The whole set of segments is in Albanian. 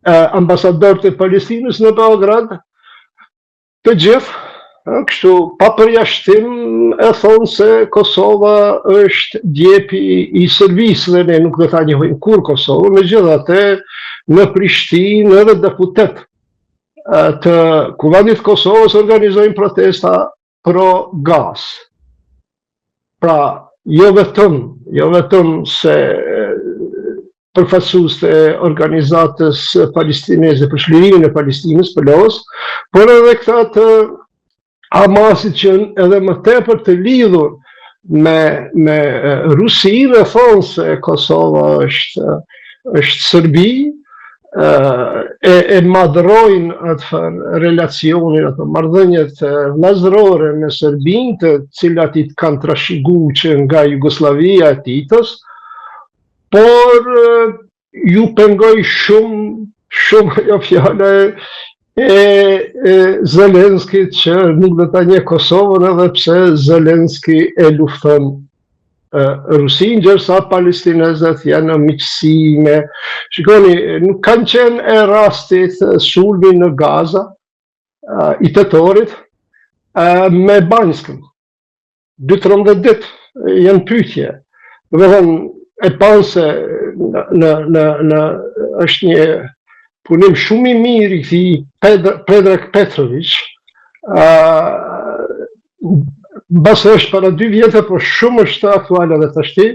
ambasadorët e Palestinës në Beograd, të gjithë, kështu pa përjashtim e thonë se Kosova është djepi i Serbisë dhe ne nuk do ta njohim kur Kosovën, megjithatë në Prishtinë edhe deputet të Kuvendit Kosovës organizojnë protesta pro gaz. Pra, jo vetëm se përfaqësues të organizatës palestineze për çlirimin e Palestinës, PLO-s, por edhe këta të Hamasit që edhe më tepër të lidhur me Rusinë e thonë se Kosova është Serbi, e madhrojnë atë relacionin, ato marrëdhëniet vllazërore me Serbinë, të cilat i kanë trashëguar që nga Jugoslavia e Titos, por ju pengoj shumë ajo fjala e Zelenskit që nuk do ta njeh Kosovën edhe pse Zelenski e lufton Rusinë, ndërsa palestinezët janë në miqësi me... Shikoni, nuk kanë qenë e rastit sulmi në Gaza, i tetorit, me Banjskën. 2-13 ditë janë pyetje. Do të thonë, e panë se është një punim shumë i mirë i këtij Predrag Petrović, bas është para 2 vjetë, por shumë është aktuale edhe tashti.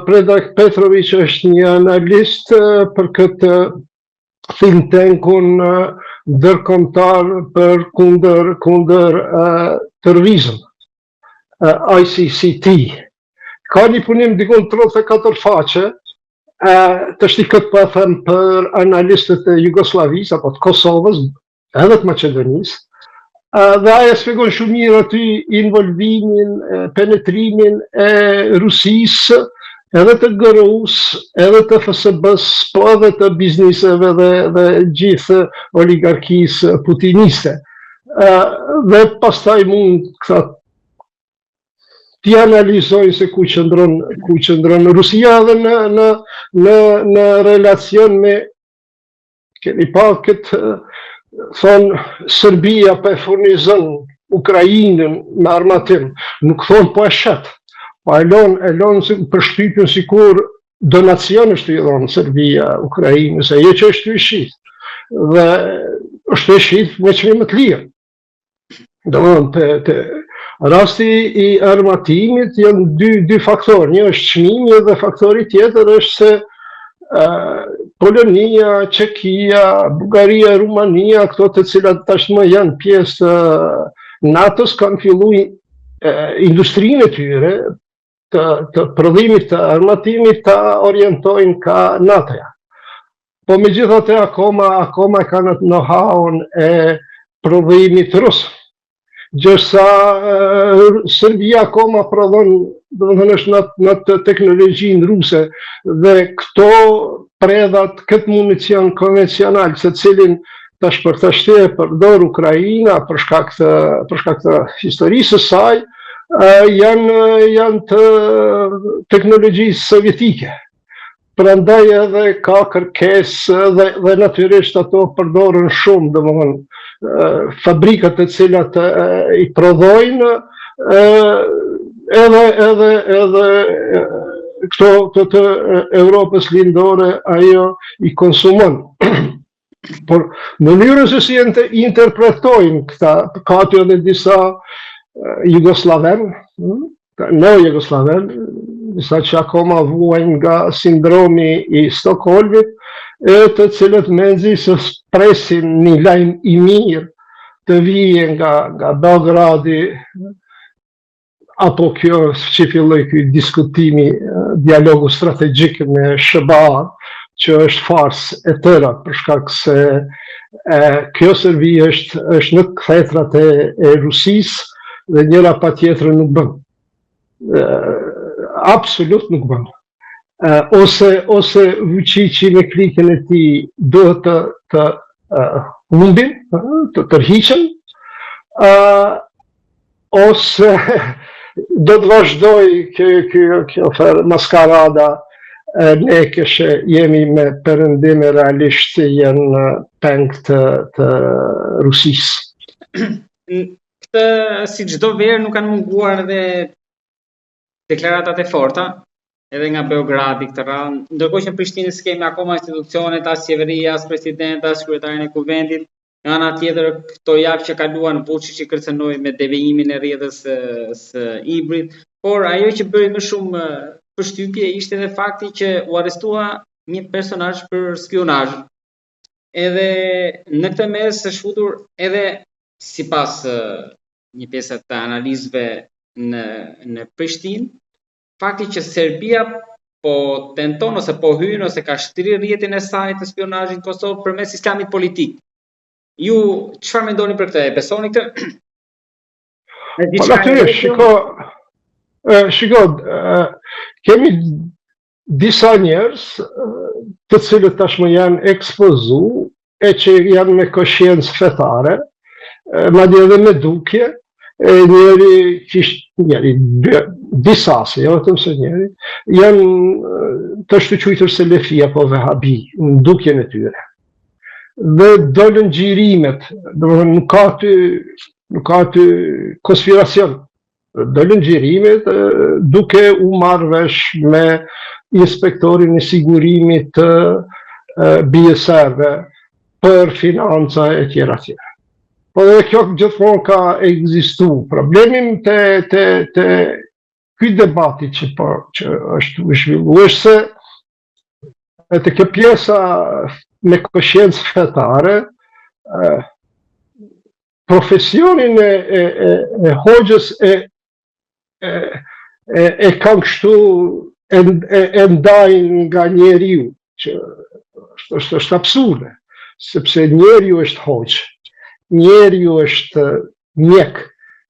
Predrag Petrović është një analist për këtë think tankun ndërkombëtar për kundër terrorizëm, ICCT. Ka një punim dikon 34 faqe, të shti këtë pa thënë për analistët e Jugoslavisë, apo të Kosovës, edhe të Maqedonisë, dhe aja shpjegon shumë mirë aty involvimin, penetrimin e Rusisë, edhe të GRU-s, edhe të FSB-s, po edhe të bizniseve dhe gjithë oligarkisë putiniste. Dhe pastaj mund këta ti analizojnë se ku qëndron Rusia dhe në relacion me, keni pa këtë, thonë Serbia për furnizën Ukrajinën me armatim, nuk thonë po e shetë, po e lonë për shtypjën si kur donacion është i dhonë Serbia, Ukrajinës, e jo që është i shqitë, dhe është i shqitë me qëmi më të lirë. Do të rasti i armatimit janë dy faktorë, një është çmimi dhe faktori tjetër është se Polonia, Çekia, Bullgaria, Rumania, këto të cilat tashmë janë pjesë të NATO-s, kanë filluar industrinë e tyre të prodhimit të armatimit ta orientojnë ka NATO-ja. Po megjithatë akoma kanë atë know-how-n e prodhimit rus. Gjërsa Serbia akoma prodhon, do të thënë është në teknologjinë ruse dhe këto predhat, këtë municion konvencional, se cilin tash për tashti e përdor Ukraina për shkak të historisë së saj, janë të teknologjisë sovjetike. Prandaj edhe ka kërkesë dhe natyrisht ato përdoren shumë, domethënë fabrikat të cilat i prodhojnë edhe këto të Europës lindore ajo i konsumon. Por mënyrën se si interpretojnë këta, ka aty edhe disa jugoslaven, neo-jugoslaven, disa që akoma vuajnë nga sindromi i Stockholmit, të cilët mezi se presin një lajm i mirë të vijë nga Beogradi, apo kjo që filloi ky diskutimi, dialogu strategjik me SBA, që është farsë e tëra, për shkak se kjo Serbi është në kthjetrat e Rusisë dhe njëra pa tjetrën nuk bën. Absolut nuk bën. Ose Vučići me klikën e tij duhet të humbin, të tërhiqen, ose do të vazhdoj kjo maskarada ne këshe jemi me përëndim e realisht që janë peng të Rusisë. Këtë, si çdo verë, nuk kanë munguar edhe deklaratat e forta, edhe nga Beogradi këtë radhë, ndërkohë që në Prishtinë s'kemi akoma institucionet, as qeveria, as presidenti, as kryetarin e kuvendit. Nga ana tjetër, këto javë që kaluan Vučići kërcënoi me devijimin e rrjedhës së Ibrit, por ajo që bëri më shumë përshtypje ishte edhe fakti që u arrestua një personazh për spionazh. Edhe në këtë mes është futur edhe sipas një pjesë të analizëve në Prishtinë, fakti që Serbia po tenton ose po hyn ose ka shtrirë rrjetin e saj të spionazhit në Kosovë përmes islamit politik. Ju çfarë mendoni për këtë? E besoni këtë? Po natyrisht, shiko, kemi disa njerëz të cilët tashmë janë ekspozu e që janë me koshiencë fetare, madje edhe me dukje, njeri, disa se, jo vetëm se njeri, janë të shtuqujtur selefi apo vehabi, në dukjen e tyre. Dhe dolën xhirimet, nuk ka aty konspiracion. Dolën xhirimet duke u marrë vesh me inspektorin e sigurimit të BSR-ve për financa e tjera tjera. Po dhe kjo gjithmonë ka ekzistu. Problemin të ky debati që është zhvilluar është se të kjo pjesa me koshiencë fetare, profesionin e hoxhës e kanë kështu e ndajnë nga njeriu, që është absurde, sepse njeriu është hoxh, njeriu është mjek,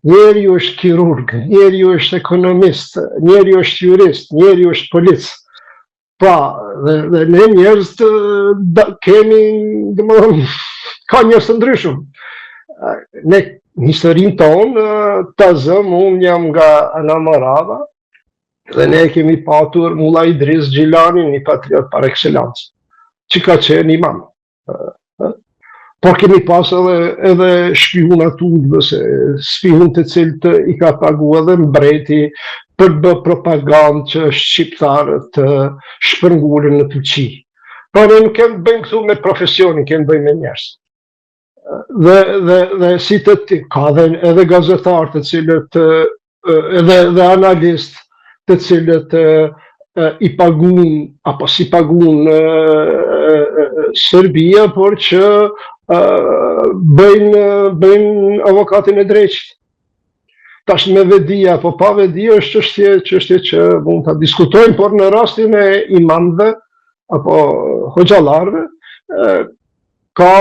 njeriu është kirurg, njeriu është ekonomist, njeriu është jurist, njeriu është polic. Pra, dhe ne njerëz kemi, ka njerëz të ndryshëm. Ne, në historinë tonë, të zëm, unë jam nga Anamarava, dhe ne kemi patur Mulla Idris Gjilani, një patriot par excellence, që ka qenë imam. Por kemi pas edhe shpihun atullë, shpihun të cilët i ka pagu edhe mbreti për bë propagandë që shqiptarët shpërngulën në Turqi. Por ne nuk kemë bëjmë këtu me profesionin, kemë bëjmë me njerëz. Dhe si të ka edhe gazetarë të cilët, edhe analist të cilët i pagun, apo si pagun Serbia, por që bëjnë avokatin e drejtë. Tash me vedia apo pa vedia është çështje që mund ta diskutojmë, por në rastin e imamëve apo hoxhallarëve ka